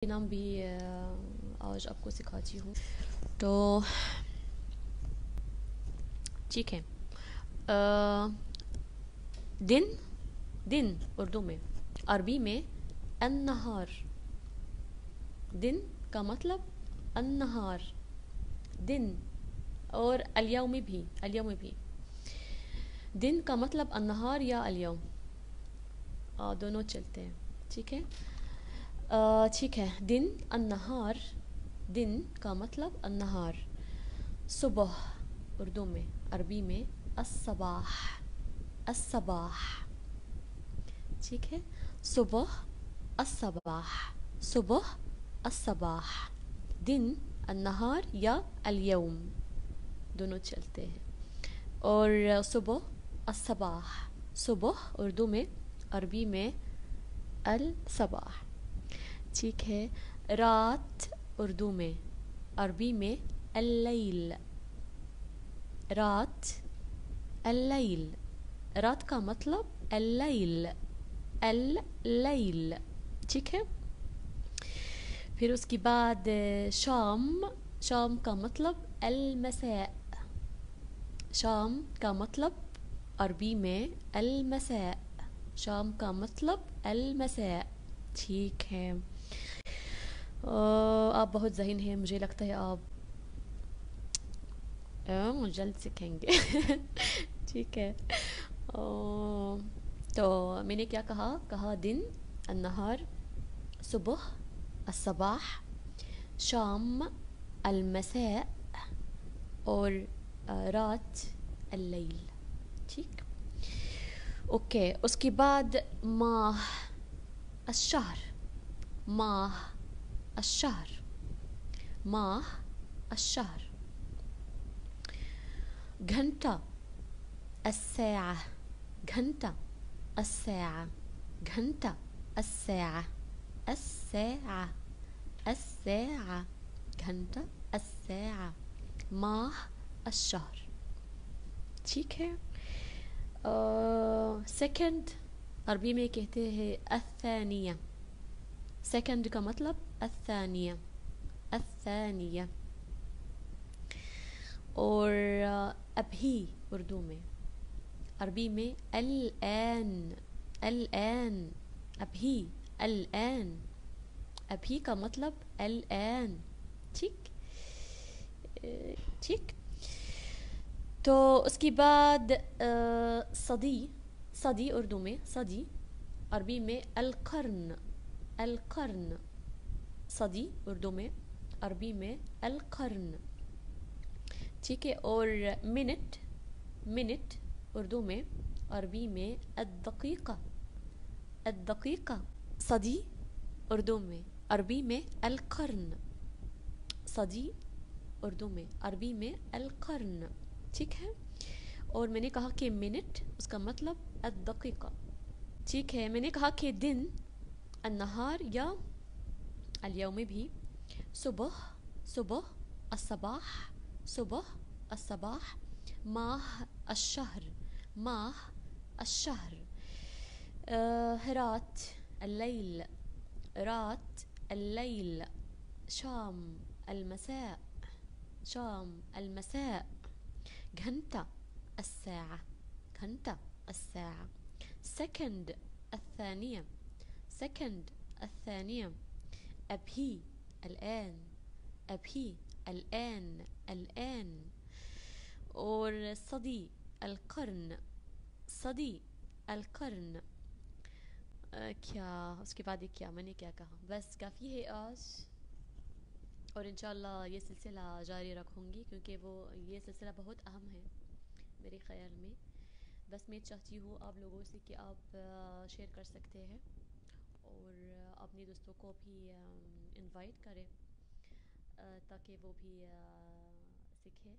नाम भी आज आपको सिखाती हूँ। तो ठीक है। दिन दिन उर्दू में, अरबी में अन्नहार। दिन का मतलब अन्नहार, दिन। और अल-यौम भी, अल-यौम भी दिन का मतलब अन्नहार या अल-यौम, दोनों चलते हैं। ठीक है। ठीक है। दिन अन्नहार, दिन का मतलब अन्नहार। सुबह उर्दू में, अरबी में अस्सबाह, अस्सबाह। ठीक है। सुबह अस्सबाह, सुबह अस्सबाह। दिन अन्नहार या अल-यौम दोनों चलते हैं। और सुबह अस्सबाह, सुबह उर्दू में, अरबी में अल-सबाह। ठीक है। रात उर्दू में, अरबी में अल-लैल, रात अल-लैल। रात का मतलब अल-लैल, अल-लैल। ठीक है। फिर उसके बाद शाम, शाम का मतलब अल-मसा, शाम का मतलब अरबी में अल-मसा, शाम का मतलब अल-मसा। ठीक है। आप बहुत ज़हीन हैं, मुझे लगता है आप जल्द सीखेंगे। ठीक है। तो मैंने क्या कहा, कहा दिन अन्नहार, सुबह अस्सबाह, शाम अलमसा, और रात अल्लैल। ठीक। ओके। उसके बाद माह अश्शहर, माह अश्शहर, माह अश्शहर। घंटा الساعة، घंटा الساعة، घंटा الساعة، الساعة، الساعة، घंटा الساعة، माह الشهر। ठीक है। सेकंड अरबी में कहते हैं الثانية, सेकंड का मतलब الثانية، الثانية। और अभी उर्दू में, अरबी में अल-आन, अल-आन, अभी, अल-आन। अभी का मतलब अल-आन। ठीक। ठीक। तो उसके बाद सदी, सदी उर्दू में सदी, अरबी में अल-क़र्न, अल-क़र्न। सदी उर्दू में, अरबी में अल-क़र्न। ठीक है। और मिनट, मिनट उर्दू में, अरबी में अद-दक़ीक़ा, अद-दक़ीक़ा। सदी उर्दू में, अरबी में अल-क़र्न, सदी उर्दू में, अरबी में अल-क़र्न। ठीक है। और मैंने कहा कि मिनट उसका मतलब अद-दक़ीक़ा। ठीक है। मैंने कहा कि दिन अन्नहार या अल-यौम भी, सुबह, सुबह अस्सबाह, सुबह अस्सबाह, माह अश्शहर, माह अश्शहर। रात अल-लैल, रात अल-लैल। शाम المساء، شام المساء. घंटा الساعة، घंटा الساعة. second الثانية، second الثانية. أبهي الآن، أبهي الآن، الآن. और صدي القرن، صدي القرن. क्या उसके बाद क्या मैंने क्या कहा, बस काफ़ी है आज। और इंशाल्लाह ये सिलसिला जारी रखूँगी, क्योंकि वो ये सिलसिला बहुत अहम है मेरे ख़्याल में। बस मैं चाहती हूँ आप लोगों से कि आप शेयर कर सकते हैं और अपने दोस्तों को भी इनवाइट करें, ताकि वो भी सीखें।